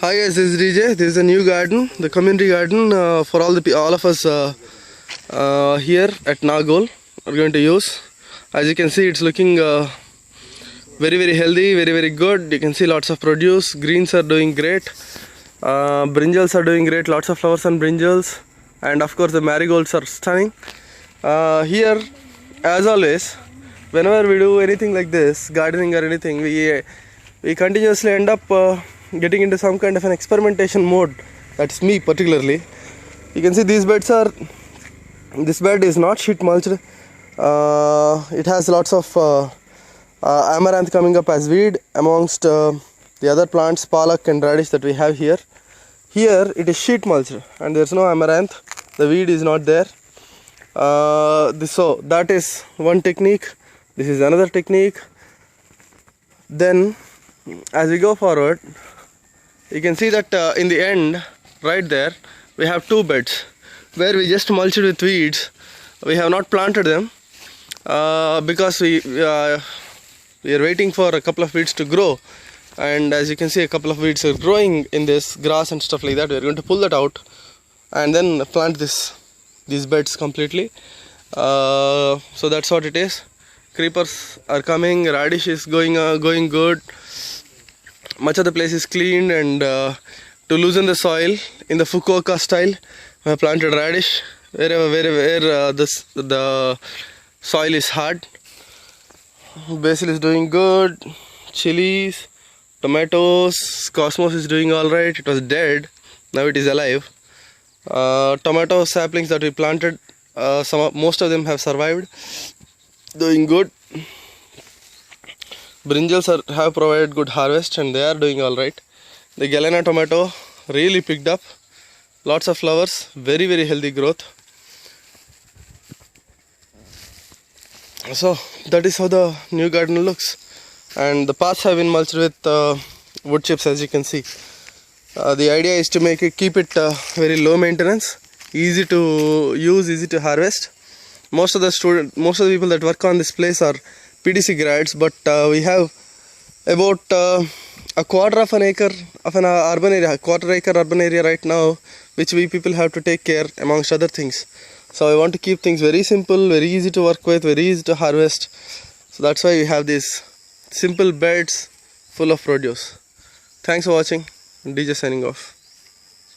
Hi guys, this is DJ. This is a new garden, the community garden for all of us here at Nagol. We're going to use. As you can see, it's looking very healthy, very good. You can see lots of produce. Greens are doing great. Brinjals are doing great. Lots of flowers on brinjals, and of course the marigolds are stunning. Here, as always, whenever we do anything like this, gardening or anything, we continuously end up getting into some kind of an experimentation mode. That's me particularly. You can see this bed is not sheet mulched. It has lots of amaranth coming up as weed amongst the other plants, palak and radish that we have here. Here it is sheet mulched and there's no amaranth. The weed is not there. So that is one technique. This is another technique. Then as we go forward, you can see that in the end, right there, we have two beds where we just mulched with weeds. We have not planted them because we are waiting for a couple of weeds to grow. And as you can see, a couple of weeds are growing in this grass and stuff like that. We are going to pull that out and then plant these beds completely. So that's what it is. Creepers are coming. Radish is going good. Much of the place is cleaned, and to loosen the soil in the Fukuoka style, we have planted radish where the soil is hard. Basil is doing good. Chilies, tomatoes, cosmos is doing all right. It was dead, now it is alive. Tomato saplings that we planted, most of them have survived, doing good. Brinjals have provided good harvest and they are doing alright. The Galena tomato really picked up. Lots of flowers, very healthy growth. So that is how the new garden looks. And the paths have been mulched with wood chips, as you can see. The idea is to keep it very low maintenance, easy to use, easy to harvest. Most of the people that work on this place are PDC grads, but we have about a quarter acre of an urban area, quarter-acre urban area right now, which we people have to take care amongst other things. So I want to keep things very simple, very easy to work with, very easy to harvest. So that's why we have these simple beds full of produce. Thanks for watching. DJ signing off.